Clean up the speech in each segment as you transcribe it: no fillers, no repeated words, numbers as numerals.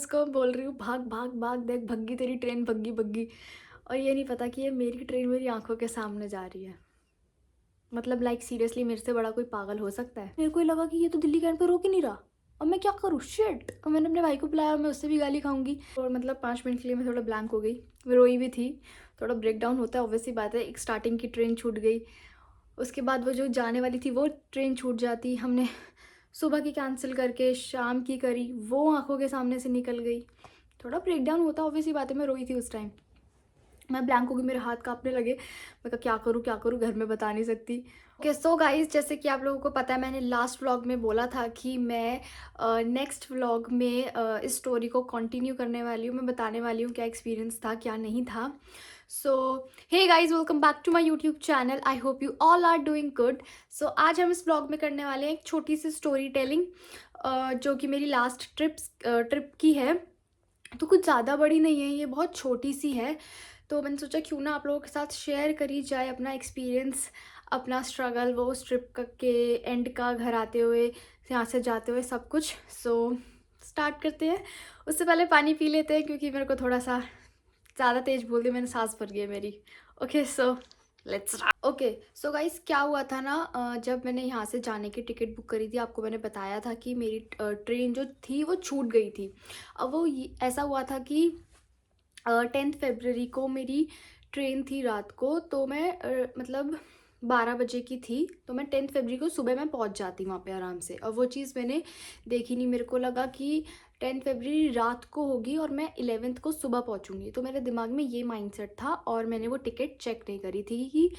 उसको बोल रही हूँ भाग भाग भाग, देख भग्गी तेरी ट्रेन, भग्गी भग्गी। और ये नहीं पता कि ये मेरी ट्रेन मेरी आंखों के सामने जा रही है। मतलब लाइक सीरियसली मेरे से बड़ा कोई पागल हो सकता है। मेरे को लगा कि ये तो दिल्ली कैंट पे रोक ही नहीं रहा। अब मैं क्या करूँ, शिट। और मैंने अपने भाई को बुलाया, मैं उससे भी गाली खाऊंगी। और मतलब 5 मिनट के लिए मैं थोड़ा ब्लैंक हो गई, मैं रोई भी थी। थोड़ा ब्रेक डाउन होता है, ऑब्वियसली बात है। एक स्टार्टिंग की ट्रेन छूट गई, उसके बाद वो जो जाने वाली थी वो ट्रेन छूट जाती। हमने सुबह की कैंसिल करके शाम की करी, वो आंखों के सामने से निकल गई। थोड़ा ब्रेक डाउन होता, ऑब्वियसली बात है। मैं रोई थी उस टाइम, मैं ब्लैंक हो गई, मेरे हाथ कांपने लगे। मैं कहा क्या करूँ, घर में बता नहीं सकती। ओके सो गाइज, जैसे कि आप लोगों को पता है, मैंने लास्ट व्लॉग में बोला था कि मैं नेक्स्ट व्लॉग में इस स्टोरी को कंटिन्यू करने वाली हूँ। मैं बताने वाली हूँ क्या एक्सपीरियंस था क्या नहीं था। So hey guys, welcome back to my YouTube channel. I hope you all are doing good. So आज हम इस व्लॉग में करने वाले हैं एक छोटी सी स्टोरी टेलिंग, जो कि मेरी लास्ट ट्रिप की है। तो कुछ ज़्यादा बड़ी नहीं है, ये बहुत छोटी सी है। तो मैंने सोचा क्यों ना आप लोगों के साथ शेयर करी जाए अपना एक्सपीरियंस, अपना स्ट्रगल, वो उस ट्रिप के एंड का, घर आते हुए, यहाँ से जाते हुए, सब कुछ। सो स्टार्ट करते हैं। उससे पहले पानी पी लेते हैं, क्योंकि मेरे को थोड़ा सा ज़्यादा तेज़ बोल दी मैंने, सांस भर गई है मेरी। Okay so let's. Okay so guys, क्या हुआ था ना, जब मैंने यहाँ से जाने की टिकट बुक करी थी, आपको मैंने बताया था कि मेरी ट्रेन जो थी वो छूट गई थी। अब वो ऐसा हुआ था कि 10 फरवरी को मेरी ट्रेन थी रात को। तो मैं मतलब 12 बजे की थी, तो मैं 10 फरवरी को सुबह मैं पहुंच जाती वहाँ पे आराम से। और वो चीज़ मैंने देखी नहीं, मेरे को लगा कि 10 फरवरी रात को होगी और मैं 11th को सुबह पहुंचूंगी। तो मेरे दिमाग में ये माइंडसेट था, और मैंने वो टिकट चेक नहीं करी थी कि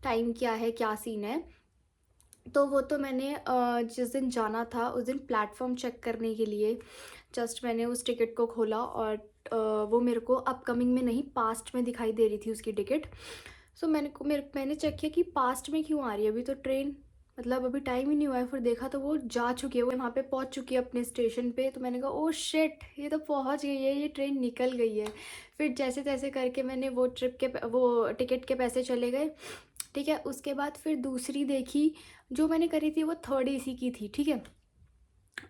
टाइम क्या है, क्या सीन है। तो वो तो मैंने जिस दिन जाना था उस दिन प्लेटफॉर्म चेक करने के लिए जस्ट मैंने उस टिकट को खोला, और वो मेरे को अपकमिंग में नहीं, पास्ट में दिखाई दे रही थी उसकी टिकट। सो मैंने चेक किया कि पास्ट में क्यों आ रही है, अभी तो ट्रेन, मतलब अभी टाइम ही नहीं हुआ है। फिर देखा तो वो जा चुकी है, वो वहाँ पे पहुँच चुकी है अपने स्टेशन पे। तो मैंने कहा ओ शिट, ये तो पहुँच गई है, ये ट्रेन निकल गई है। फिर जैसे तैसे करके मैंने वो वो टिकट के पैसे चले गए, ठीक है। उसके बाद फिर दूसरी देखी, जो मैंने करी थी वो थर्ड एसी की थी, ठीक है।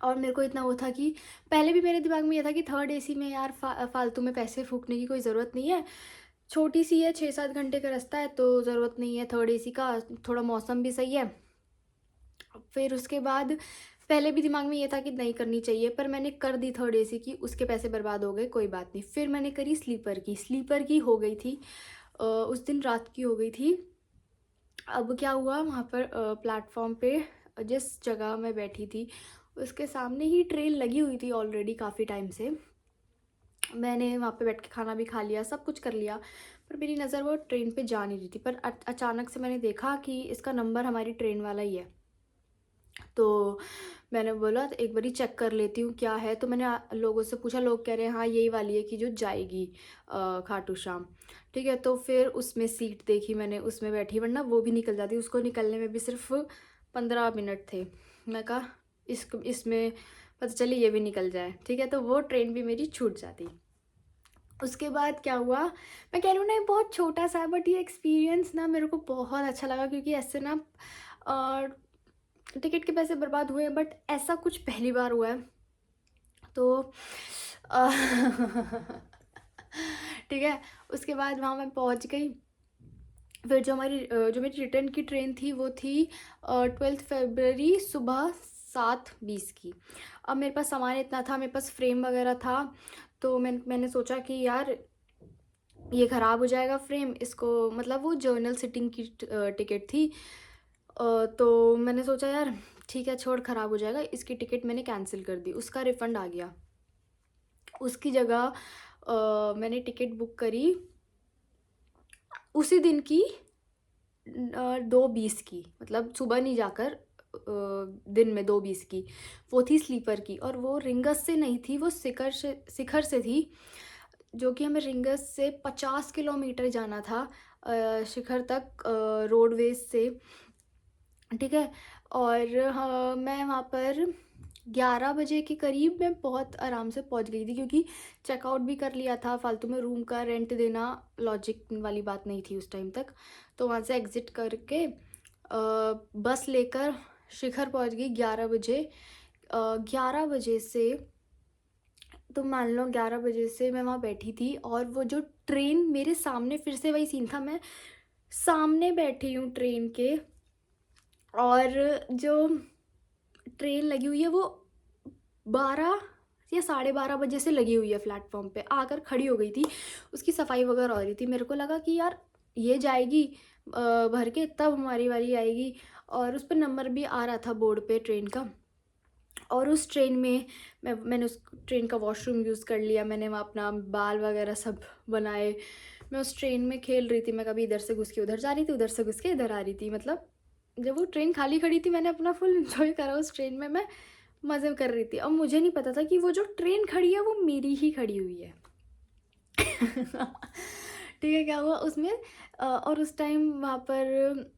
और मेरे को इतना वो था कि पहले भी मेरे दिमाग में ये था कि थर्ड एसी में यार फालतू में पैसे फूकने की कोई ज़रूरत नहीं है, छोटी सी है, 6-7 घंटे का रास्ता है, तो ज़रूरत नहीं है थर्ड एसी का, थोड़ा मौसम भी सही है। फिर उसके बाद पहले भी दिमाग में ये था कि नहीं करनी चाहिए, पर मैंने कर दी थर्ड एसी की, उसके पैसे बर्बाद हो गए, कोई बात नहीं। फिर मैंने करी स्लीपर की हो गई थी, उस दिन रात की हो गई थी। अब क्या हुआ, वहाँ पर प्लेटफॉर्म पे जिस जगह मैं बैठी थी उसके सामने ही ट्रेन लगी हुई थी ऑलरेडी काफ़ी टाइम से। मैंने वहाँ पे बैठ के खाना भी खा लिया, सब कुछ कर लिया, पर मेरी नज़र वो ट्रेन पे जा नहीं रही थी। पर अचानक से मैंने देखा कि इसका नंबर हमारी ट्रेन वाला ही है। तो मैंने बोला तो एक बारी चेक कर लेती हूँ क्या है। तो मैंने लोगों से पूछा, लोग कह रहे हैं हाँ यही वाली है कि जो जाएगी खाटू श्याम, ठीक है। तो फिर उसमें सीट देखी मैंने, उसमें बैठी, वरना वो भी निकल जाती, उसको निकलने में भी सिर्फ 15 मिनट थे। मैं कहा इसमें पता चले ये भी निकल जाए, ठीक है, तो वो ट्रेन भी मेरी छूट जाती। उसके बाद क्या हुआ, मैं कह रही हूँ ना, ये बहुत छोटा सा है, बट ये एक्सपीरियंस ना मेरे को बहुत अच्छा लगा, क्योंकि ऐसे ना टिकट के पैसे बर्बाद हुए, बट ऐसा कुछ पहली बार हुआ है। तो अ, ठीक है। उसके बाद वहाँ मैं पहुँच गई। फिर जो मेरी रिटर्न की ट्रेन थी वो थी 12 फरवरी सुबह 7:20 की। अब मेरे पास सामान इतना था, मेरे पास फ्रेम वगैरह था। तो मैंने सोचा कि यार ये ख़राब हो जाएगा फ्रेम, इसको, मतलब वो जर्नल सिटिंग की टिकट थी। तो मैंने सोचा यार ठीक है छोड़, ख़राब हो जाएगा, इसकी टिकट मैंने कैंसिल कर दी, उसका रिफ़ंड आ गया। उसकी जगह मैंने टिकट बुक करी उसी दिन की, 2:20 की, मतलब सुबह नहीं जाकर दिन में 2:20 की। वो थी स्लीपर की, और वो रिंगस से नहीं थी, वो शिखर से थी, जो कि हमें रिंगस से 50 किलोमीटर जाना था शिखर तक, रोडवेज से, ठीक है। और हाँ, मैं वहाँ पर 11 बजे के करीब मैं बहुत आराम से पहुँच गई थी, क्योंकि चेकआउट भी कर लिया था, फालतू में रूम का रेंट देना लॉजिक वाली बात नहीं थी उस टाइम तक। तो वहाँ से एग्ज़िट करके बस लेकर शिखर पहुँच गई 11 बजे। 11 बजे से तो मान लो 11 बजे से मैं वहाँ बैठी थी और वो जो ट्रेन मेरे सामने, फिर से वही सीन था, मैं सामने बैठी हूँ ट्रेन के, और जो ट्रेन लगी हुई है वो 12 या 12:30 बजे से लगी हुई है प्लेटफॉर्म पे, आकर खड़ी हो गई थी, उसकी सफाई वगैरह हो रही थी। मेरे को लगा कि यार ये जाएगी भर के, तब हमारी बारी आएगी, और उस पर नंबर भी आ रहा था बोर्ड पे ट्रेन का। और उस ट्रेन में मैंने उस ट्रेन का वॉशरूम यूज़ कर लिया, मैंने वहाँ अपना बाल वगैरह सब बनाए। मैं उस ट्रेन में खेल रही थी, मैं कभी इधर से घुस के उधर जा रही थी, उधर से घुस के इधर आ रही थी। मतलब जब वो ट्रेन खाली खड़ी थी, मैंने अपना फुल इंजॉय करा उस ट्रेन में, मैं मज़े कर रही थी। और मुझे नहीं पता था कि वो जो ट्रेन खड़ी है वो मेरी ही खड़ी हुई है। ठीक है, क्या हुआ उसमें, और उस टाइम वहाँ पर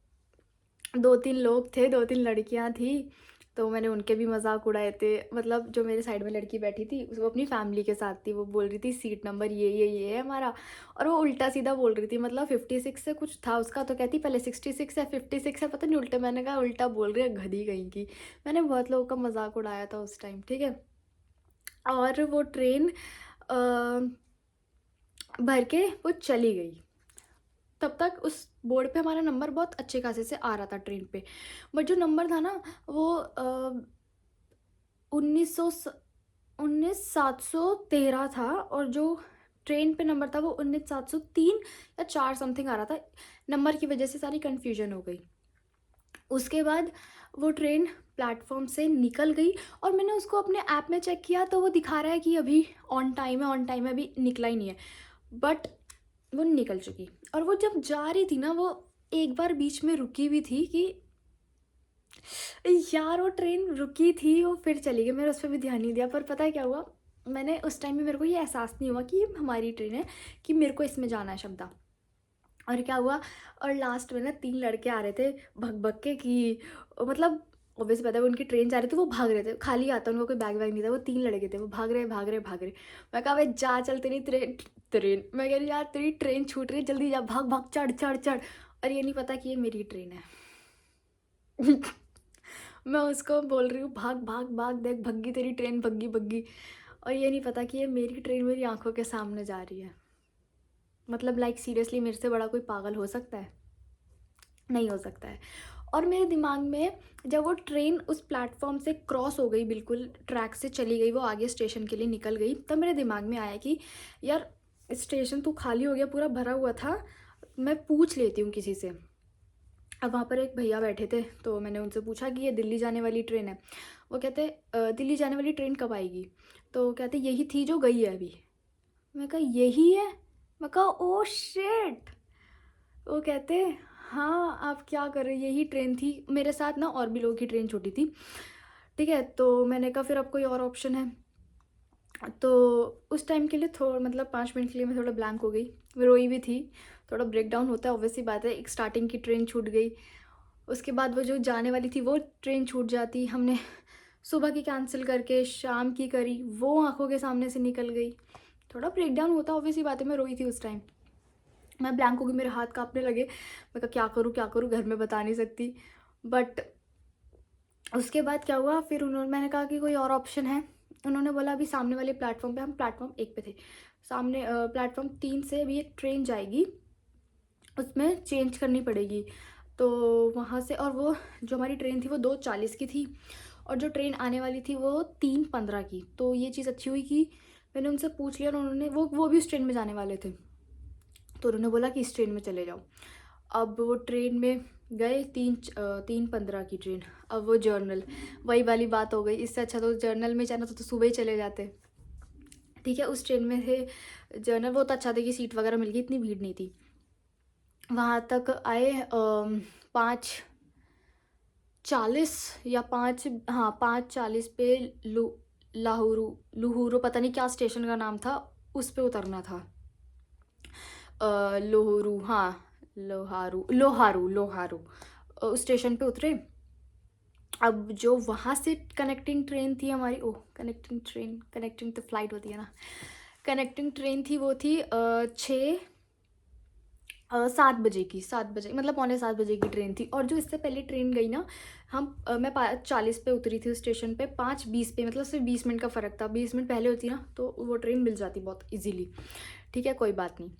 2-3 लोग थे, 2-3 लड़कियाँ थी, तो मैंने उनके भी मज़ाक उड़ाए थे। मतलब जो मेरे साइड में लड़की बैठी थी, वो अपनी फैमिली के साथ थी, वो बोल रही थी सीट नंबर ये है हमारा, और वो उल्टा सीधा बोल रही थी, मतलब 56 से कुछ था उसका, तो कहती पहले 66 है 56 है, पता नहीं उल्टा, मैंने कहा उल्टा बोल रही है गधी कहीं की। मैंने बहुत लोगों का मज़ाक उड़ाया था उस टाइम, ठीक है। और वो ट्रेन भर के वो चली गई। तब तक उस बोर्ड पे हमारा नंबर बहुत अच्छे खासे से आ रहा था ट्रेन पे, बट जो नंबर था ना वो 19,713 था, और जो ट्रेन पे नंबर था वो 19,703 या 4 समथिंग आ रहा था। नंबर की वजह से सारी कन्फ्यूजन हो गई। उसके बाद वो ट्रेन प्लेटफॉर्म से निकल गई, और मैंने उसको अपने ऐप में चेक किया तो वो दिखा रहा है कि अभी ऑन टाइम है, ऑन टाइम है, अभी निकला ही नहीं है, बट वो निकल चुकी। और वो जब जा रही थी ना, वो एक बार बीच में रुकी हुई थी कि यार वो ट्रेन रुकी थी, वो फिर चली गई, मैंने उस पर भी ध्यान नहीं दिया। पर पता है क्या हुआ, मैंने उस टाइम में, मेरे को ये एहसास नहीं हुआ कि ये हमारी ट्रेन है, कि मेरे को इसमें जाना है शब्दा। और क्या हुआ, और लास्ट में ना 3 लड़के आ रहे थे भग भग के, कि मतलब ऑब्वियस पता है वो उनकी ट्रेन जा रही थी, वो भाग रहे थे, खाली आता उनको कोई बैग वैग नहीं था, वो 3 लड़के थे, वो भाग रहे भाग रहे भाग रहे। मैं कहा भाई जा, चल तेरी ट्रेन ट्रेन मैं कह रही यार तेरी ट्रेन छूट रही है, जल्दी जा, भाग भाग, चढ़ चढ़ चढ़। और ये नहीं पता कि ये मेरी ट्रेन है। मैं उसको बोल रही हूँ भाग भाग भाग, देख भग्गी तेरी ट्रेन, भग्गी भग्गी। और ये नहीं पता कि ये मेरी ट्रेन मेरी आंखों के सामने जा रही है। मतलब लाइक सीरियसली, मेरे से बड़ा कोई पागल हो सकता है? नहीं हो सकता है। और मेरे दिमाग में जब वो ट्रेन उस प्लेटफॉर्म से क्रॉस हो गई, बिल्कुल ट्रैक से चली गई, वो आगे स्टेशन के लिए निकल गई, तब मेरे दिमाग में आया कि यार स्टेशन तो खाली हो गया, पूरा भरा हुआ था, मैं पूछ लेती हूँ किसी से। अब वहाँ पर एक भैया बैठे थे, तो मैंने उनसे पूछा कि ये दिल्ली जाने वाली ट्रेन है? वो कहते दिल्ली जाने वाली ट्रेन कब आएगी? तो कहते यही थी जो गई है अभी। मैं कहा यही है? मैं कहा ओ शिट। वो कहते हाँ आप क्या कर रहे, यही ट्रेन थी, मेरे साथ ना और भी लोगों की ट्रेन छूटी थी, ठीक है। तो मैंने कहा फिर अब कोई और ऑप्शन है? तो उस टाइम के लिए थोड़ा, मतलब 5 मिनट के लिए मैं थोड़ा ब्लैंक हो गई, मैं रोई भी थी, थोड़ा ब्रेक डाउन होता है, ऑब्वियसली बात है, एक स्टार्टिंग की ट्रेन छूट गई, उसके बाद वो जो जाने वाली थी वो ट्रेन छूट जाती, हमने सुबह की कैंसिल करके शाम की करी, वो आंखों के सामने से निकल गई, थोड़ा ब्रेक डाउन होता, ऑब्वियसली बात है, मैं रोई थी उस टाइम, मैं ब्लैंक हो गई, मेरे हाथ कांपने लगे, मैं कहा क्या करूँ, घर में बता नहीं सकती। बट उसके बाद क्या हुआ, फिर उन्होंने, मैंने कहा कि कोई और ऑप्शन है? उन्होंने बोला अभी सामने वाले प्लेटफॉर्म पे, हम प्लेटफॉर्म 1 पे थे, सामने प्लेटफॉर्म 3 से अभी एक ट्रेन जाएगी, उसमें चेंज करनी पड़ेगी। तो वहाँ से, और वो जो हमारी ट्रेन थी वो 2:40 की थी, और जो ट्रेन आने वाली थी वो 3:15 की। तो ये चीज़ अच्छी हुई कि मैंने उनसे पूछ लिया, और उन्होंने, वो भी उस ट्रेन में जाने वाले थे, तो उन्होंने बोला कि इस ट्रेन में चले जाओ। अब वो ट्रेन में गए, 3:15 की ट्रेन। अब वो जर्नल, वही वाली बात हो गई, इससे अच्छा तो जर्नल में जाना तो सुबह ही चले जाते, ठीक है। उस ट्रेन में थे जर्नल, वो तो अच्छा था कि सीट वगैरह मिल गई, इतनी भीड़ नहीं थी। वहाँ तक आए 5:40 या 5:40 पे लाहौरू लुहुरू, पता नहीं क्या स्टेशन का नाम था, उस पे उतरना था। लोहरू, हाँ, लोहारू लोहारू लोहारू, उस स्टेशन पे उतरे। अब जो वहाँ से कनेक्टिंग ट्रेन थी हमारी, ओह कनेक्टिंग ट्रेन, कनेक्टिंग तो फ्लाइट होती है ना, कनेक्टिंग ट्रेन थी, वो थी 6 7 बजे की, 7 बजे मतलब पौने 7 बजे की ट्रेन थी। और जो इससे पहले ट्रेन गई ना, मैं 5:40 पे उतरी थी उस स्टेशन पे, 5:20 पे, मतलब सिर्फ 20 मिनट का फ़र्क था। 20 मिनट पहले होती ना तो वो ट्रेन मिल जाती बहुत इजीली। ठीक है, कोई बात नहीं।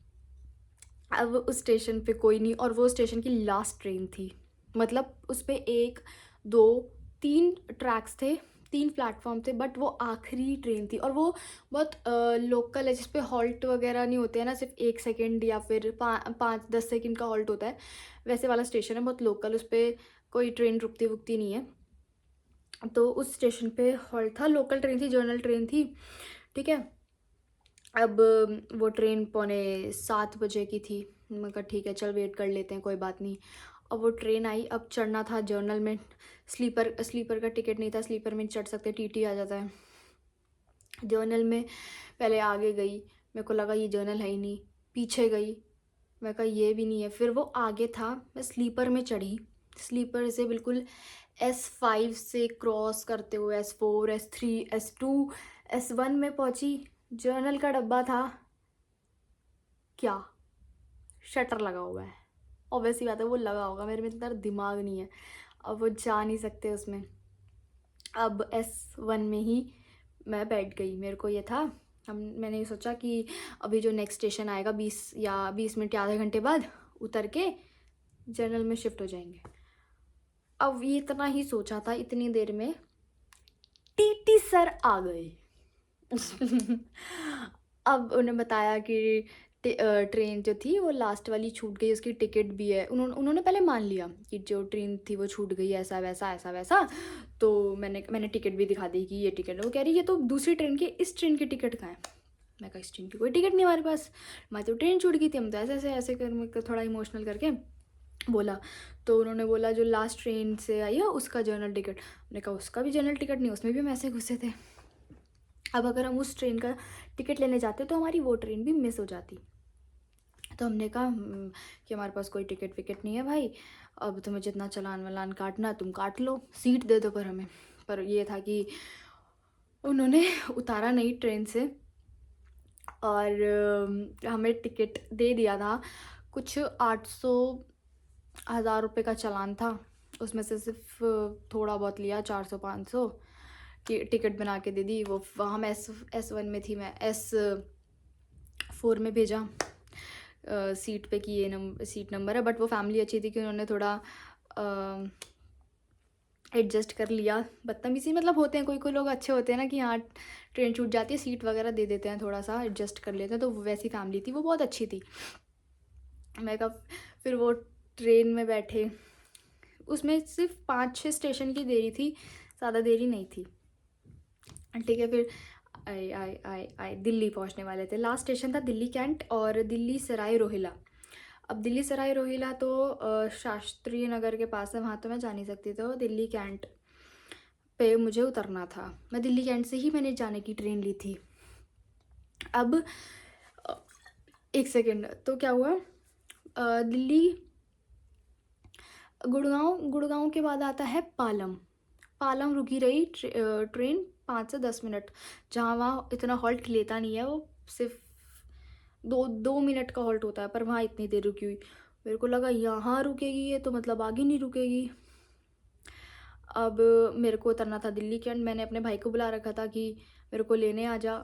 अब उस स्टेशन पे कोई नहीं, और वो स्टेशन की लास्ट ट्रेन थी। मतलब उस पे 1, 2, 3 ट्रैक्स थे, 3 प्लेटफॉर्म थे, बट वो आखिरी ट्रेन थी। और वो बहुत लोकल है, जिस पे हॉल्ट वगैरह नहीं होते हैं ना, सिर्फ 1 सेकेंड या फिर 5-10 सेकेंड का हॉल्ट होता है, वैसे वाला स्टेशन है, बहुत लोकल। उस पर कोई ट्रेन रुकती वुकती नहीं है। तो उस स्टेशन पे हॉल्ट था, लोकल ट्रेन थी, जर्नल ट्रेन थी। ठीक है, अब वो ट्रेन पौने 7 बजे की थी। मैं कहा ठीक है, चल वेट कर लेते हैं, कोई बात नहीं। अब वो ट्रेन आई, अब चढ़ना था जर्नल में। स्लीपर का टिकट नहीं था, स्लीपर में चढ़ सकते, टीटी आ जाता है। जर्नल में पहले आगे गई, मेरे को लगा ये जर्नल है ही नहीं। पीछे गई, मैं कहा ये भी नहीं है। फिर वो आगे था, मैं स्लीपर में चढ़ी। स्लीपर से बिल्कुल S5 से क्रॉस करते हुए S4, S3, S2, S1 में पहुंची। जर्नल का डब्बा था, क्या शटर लगा हुआ है। ऑब्वियस सी बात है, वो लगा होगा, मेरे में इतना दिमाग नहीं है, अब वो जा नहीं सकते उसमें। अब S1 में ही मैं बैठ गई। मेरे को ये था, मैंने ये सोचा कि अभी जो नेक्स्ट स्टेशन आएगा 20 मिनट या आधे घंटे बाद उतर के जनरल में शिफ्ट हो जाएंगे। अब ये इतना ही सोचा था, इतनी देर में टीटी सर आ गए। अब उन्हें बताया कि ट्रेन जो थी वो लास्ट वाली छूट गई, उसकी टिकट भी है। उन्होंने पहले मान लिया कि जो ट्रेन थी वो छूट गई, ऐसा वैसा ऐसा वैसा। तो मैंने टिकट भी दिखा दी कि ये टिकट है। वो कह रही ये तो दूसरी ट्रेन की, इस ट्रेन की टिकट कहाँ है। मैं कहा इस ट्रेन की कोई टिकट नहीं हमारे पास, हमारी तो ट्रेन छूट गई थी। हम तो ऐसे ऐसे ऐसे कर थोड़ा इमोशनल करके बोला। तो उन्होंने बोला जो लास्ट ट्रेन से आई है उसका जनरल टिकट। मैंने कहा उसका भी जनरल टिकट नहीं, उसमें भी हम ऐसे घुसे थे। अब अगर हम उस ट्रेन का टिकट लेने जाते तो हमारी वो ट्रेन भी मिस हो जाती। तो हमने कहा कि हमारे पास कोई टिकट विकेट नहीं है भाई, अब तुम्हें जितना चलान वलान काटना तुम काट लो, सीट दे दो पर हमें। पर ये था कि उन्होंने उतारा नहीं ट्रेन से, और हमें टिकट दे दिया था। कुछ 800 1000 रुपये का चालान था, उसमें से सिर्फ थोड़ा बहुत लिया, 400-500 की टिकट बना के दे दी। वो हम S1 में थी, मैं S4 में भेजा सीट पे कि ये सीट नंबर है। बट वो फैमिली अच्छी थी कि उन्होंने थोड़ा एडजस्ट कर लिया। बदतमीजी मतलब होते हैं कोई कोई लोग अच्छे होते हैं ना कि हाँ ट्रेन छूट जाती है सीट वगैरह दे देते हैं, थोड़ा सा एडजस्ट कर लेते हैं। तो वैसी फैमिली थी, वो बहुत अच्छी थी। मैं कहा फिर वो ट्रेन में बैठे, उसमें सिर्फ 5-6 स्टेशन की देरी थी, ज़्यादा देरी नहीं थी। ठीक है, फिर आई दिल्ली पहुंचने वाले थे। लास्ट स्टेशन था दिल्ली कैंट और दिल्ली सराय रोहिला। अब दिल्ली सराय रोहिला तो शास्त्री नगर के पास है, वहाँ तो मैं जा नहीं सकती। तो दिल्ली कैंट पे मुझे उतरना था। मैं दिल्ली कैंट से ही मैंने जाने की ट्रेन ली थी। अब एक सेकेंड, तो क्या हुआ, दिल्ली गुड़गांव के बाद आता है पालम। पालम रुकी रही ट्रेन 5 से 10 मिनट, जहाँ वहाँ इतना हॉल्ट लेता नहीं है, वो सिर्फ 2 मिनट का हॉल्ट होता है, पर वहाँ इतनी देर रुकी हुई। मेरे को लगा यहाँ रुकेगी ये तो मतलब आगे नहीं रुकेगी। अब मेरे को उतरना था दिल्ली के, एंड मैंने अपने भाई को बुला रखा था कि मेरे को लेने आ जा।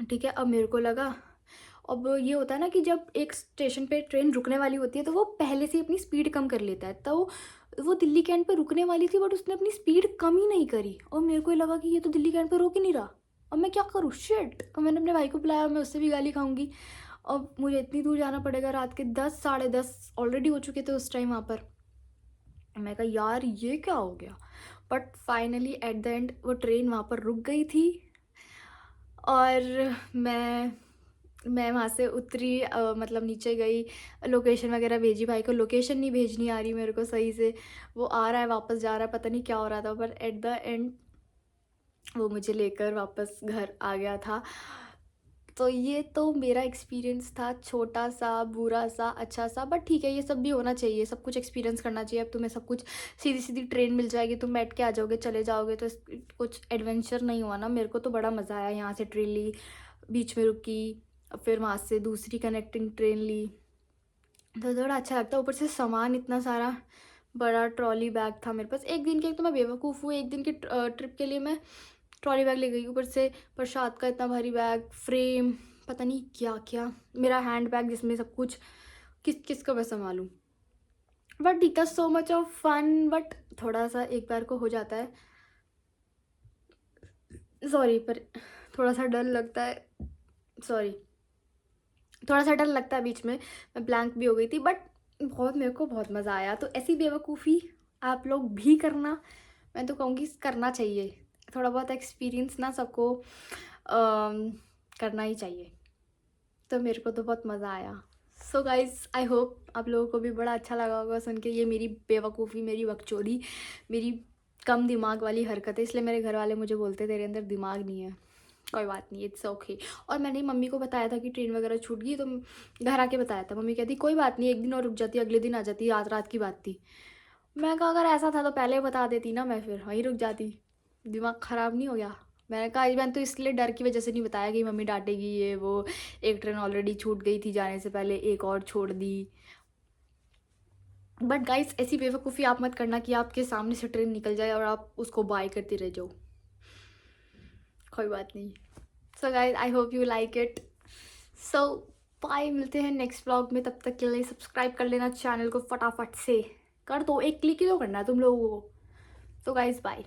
ठीक है, अब मेरे को लगा, अब ये होता है ना कि जब एक स्टेशन पे ट्रेन रुकने वाली होती है तो वो पहले से अपनी स्पीड कम कर लेता है। तो वो दिल्ली कैंट पे रुकने वाली थी, बट उसने अपनी स्पीड कम ही नहीं करी, और मेरे को लगा कि ये तो दिल्ली कैंट पे रुक ही नहीं रहा। अब मैं क्या करूँ, शिट। और मैंने अपने भाई को बुलाया, मैं उससे भी गाली खाऊंगी। अब मुझे इतनी दूर जाना पड़ेगा, रात के 10 10:30 ऑलरेडी हो चुके थे उस टाइम वहाँ पर। मैं कहा यार ये क्या हो गया। But finally at the end वो ट्रेन वहाँ पर रुक गई थी, और मैं वहाँ से उतरी, मतलब नीचे गई, लोकेशन वगैरह भेजी भाई को। लोकेशन नहीं भेजनी आ रही मेरे को सही से, वो आ रहा है वापस जा रहा है, पता नहीं क्या हो रहा था। पर एट द एंड वो मुझे लेकर वापस घर आ गया था। तो ये तो मेरा एक्सपीरियंस था, छोटा सा, बुरा सा, अच्छा सा, बट ठीक है, ये सब भी होना चाहिए, सब कुछ एक्सपीरियंस करना चाहिए। अब तुम्हें सब कुछ सीधी सीधी ट्रेन मिल जाएगी, तुम बैठ के आ जाओगे चले जाओगे, तो कुछ एडवेंचर नहीं हुआ ना। मेरे को तो बड़ा मज़ा आया, यहाँ से ट्रेन ली, बीच में रुकी, फिर वहाँ से दूसरी कनेक्टिंग ट्रेन ली, तो थोड़ा अच्छा लगता है। ऊपर से सामान इतना सारा, बड़ा ट्रॉली बैग था मेरे पास। एक दिन की, एक तो मैं बेवकूफ़ हूँ, एक दिन की ट्रिप के लिए मैं ट्रॉली बैग ले गई, ऊपर से प्रसाद का इतना भारी बैग, फ्रेम, पता नहीं क्या क्या, मेरा हैंड बैग जिसमें सब कुछ, किस किस को मैं संभालूँ। But it was so much of fun. But थोड़ा सा एक बार को हो जाता है, सॉरी, पर थोड़ा सा डर लगता है, सॉरी, थोड़ा सा डर लगता है बीच में, मैं ब्लैंक भी हो गई थी। बट बहुत, मेरे को बहुत मज़ा आया। तो ऐसी बेवकूफ़ी आप लोग भी करना, मैं तो कहूँगी करना चाहिए। थोड़ा बहुत एक्सपीरियंस ना सबको करना ही चाहिए। तो मेरे को तो बहुत मज़ा आया। सो गाइज़, आई होप आप लोगों को भी बड़ा अच्छा लगा होगा सुन के ये मेरी बेवकूफ़ी, मेरी बकचोदी, मेरी कम दिमाग वाली हरकतें। इसलिए मेरे घर वाले मुझे बोलते तेरे अंदर दिमाग नहीं है। कोई बात नहीं, इट्स ओके। और मैंने मम्मी को बताया था कि ट्रेन वगैरह छूट गई, तो घर आके बताया था। मम्मी कहती कोई बात नहीं, एक दिन और रुक जाती, अगले दिन आ जाती, रात रात की बात थी। मैं कहा अगर ऐसा था तो पहले बता देती ना, मैं फिर वहीं रुक जाती। दिमाग ख़राब नहीं हो गया। मैंने कहा मैंने तो इसलिए डर की वजह से नहीं बताया कि मम्मी डांटेगी ये वो, एक ट्रेन ऑलरेडी छूट गई थी जाने से पहले, एक और छोड़ दी। बट गाइस, ऐसी बेवकूफ़ी आप मत करना कि आपके सामने से ट्रेन निकल जाए और आप उसको बाय करते रह जाओ। कोई बात नहीं। So guys, I hope you like it. So bye, मिलते हैं नेक्स्ट व्लॉग में। तब तक के लिए सब्सक्राइब कर लेना चैनल को, फटाफट से कर दो, एक क्लिक ही तो करना है तुम लोगों को। तो गाइस बाय।